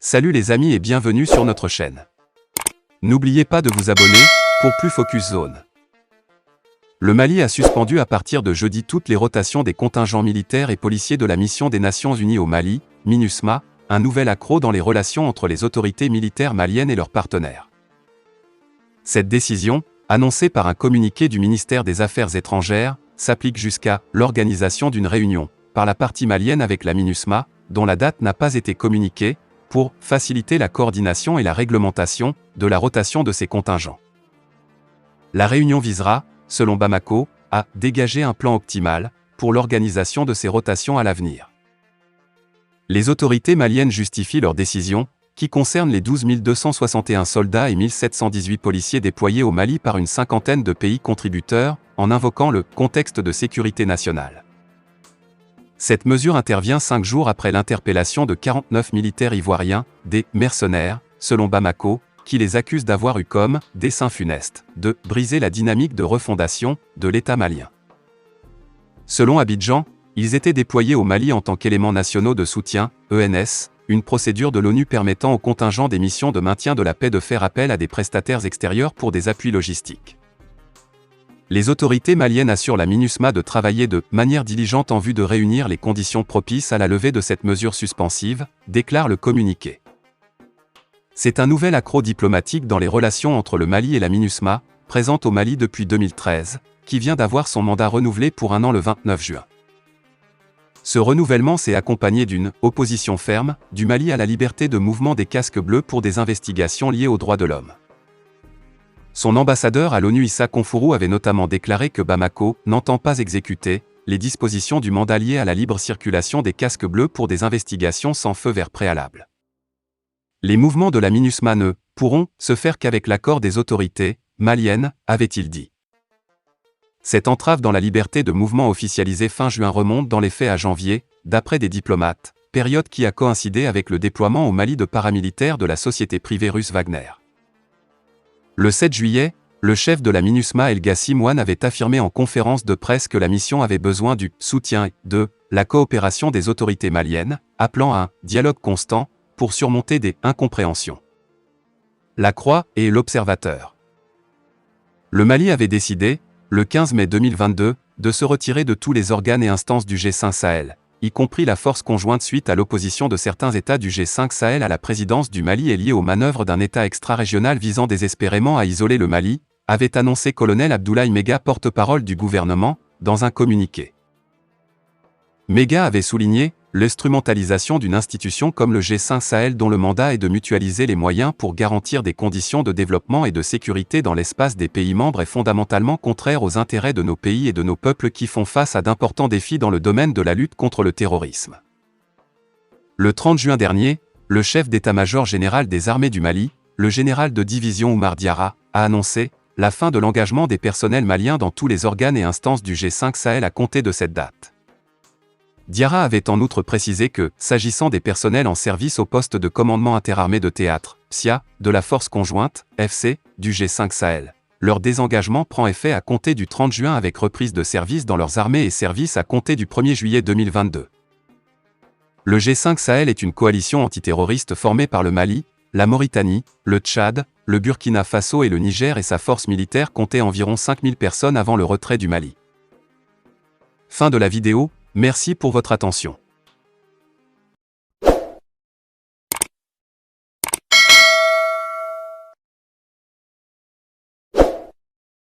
Salut les amis et bienvenue sur notre chaîne. N'oubliez pas de vous abonner pour plus Focus Zone. Le Mali a suspendu à partir de jeudi toutes les rotations des contingents militaires et policiers de la mission des Nations Unies au Mali, MINUSMA, un nouvel accroc dans les relations entre les autorités militaires maliennes et leurs partenaires. Cette décision, annoncée par un communiqué du ministère des Affaires étrangères, s'applique jusqu'à l'organisation d'une réunion par la partie malienne avec la MINUSMA, dont la date n'a pas été communiquée, pour faciliter la coordination et la réglementation de la rotation de ces contingents. La réunion visera, selon Bamako, à dégager un plan optimal pour l'organisation de ces rotations à l'avenir. Les autorités maliennes justifient leur décision, qui concerne les 12 261 soldats et 1718 policiers déployés au Mali par une cinquantaine de pays contributeurs, en invoquant le contexte de sécurité nationale. Cette mesure intervient 5 jours après l'interpellation de 49 militaires ivoiriens, des « mercenaires », selon Bamako, qui les accusent d'avoir eu comme « dessein funeste » de « briser la dynamique de refondation » de l'État malien. Selon Abidjan, ils étaient déployés au Mali en tant qu'éléments nationaux de soutien, ENS, une procédure de l'ONU permettant aux contingents des missions de maintien de la paix de faire appel à des prestataires extérieurs pour des appuis logistiques. Les autorités maliennes assurent la MINUSMA de travailler de manière diligente en vue de réunir les conditions propices à la levée de cette mesure suspensive, déclare le communiqué. C'est un nouvel accroc diplomatique dans les relations entre le Mali et la MINUSMA, présente au Mali depuis 2013, qui vient d'avoir son mandat renouvelé pour un an le 29 juin. Ce renouvellement s'est accompagné d'une opposition ferme du Mali à la liberté de mouvement des casques bleus pour des investigations liées aux droits de l'homme. Son ambassadeur à l'ONU Issa Konfourou avait notamment déclaré que Bamako n'entend pas exécuter les dispositions du mandat liées à la libre circulation des casques bleus pour des investigations sans feu vert préalable. Les mouvements de la MINUSMA ne pourront se faire qu'avec l'accord des autorités maliennes, avait-il dit. Cette entrave dans la liberté de mouvement officialisée fin juin remonte dans les faits à janvier, d'après des diplomates, période qui a coïncidé avec le déploiement au Mali de paramilitaires de la société privée russe Wagner. Le 7 juillet, le chef de la MINUSMA El Gassi Mouane avait affirmé en conférence de presse que la mission avait besoin du soutien et de la coopération des autorités maliennes, appelant à un dialogue constant pour surmonter des incompréhensions. La Croix et l'Observateur. Le Mali avait décidé, le 15 mai 2022, de se retirer de tous les organes et instances du G5 Sahel, y compris la force conjointe suite à l'opposition de certains États du G5 Sahel à la présidence du Mali et liée aux manœuvres d'un État extra-régional visant désespérément à isoler le Mali, avait annoncé colonel Abdoulaye Mega, porte-parole du gouvernement, dans un communiqué. Mega avait souligné l'instrumentalisation d'une institution comme le G5 Sahel dont le mandat est de mutualiser les moyens pour garantir des conditions de développement et de sécurité dans l'espace des pays membres est fondamentalement contraire aux intérêts de nos pays et de nos peuples qui font face à d'importants défis dans le domaine de la lutte contre le terrorisme. Le 30 juin dernier, le chef d'état-major général des armées du Mali, le général de division Oumar Diarra, a annoncé la fin de l'engagement des personnels maliens dans tous les organes et instances du G5 Sahel à compter de cette date. Diarra avait en outre précisé que, s'agissant des personnels en service au poste de commandement interarmé de théâtre, PSIA, de la force conjointe, FC, du G5 Sahel, leur désengagement prend effet à compter du 30 juin avec reprise de service dans leurs armées et service à compter du 1er juillet 2022. Le G5 Sahel est une coalition antiterroriste formée par le Mali, la Mauritanie, le Tchad, le Burkina Faso et le Niger et sa force militaire comptait environ 5000 personnes avant le retrait du Mali. Fin de la vidéo. Merci pour votre attention.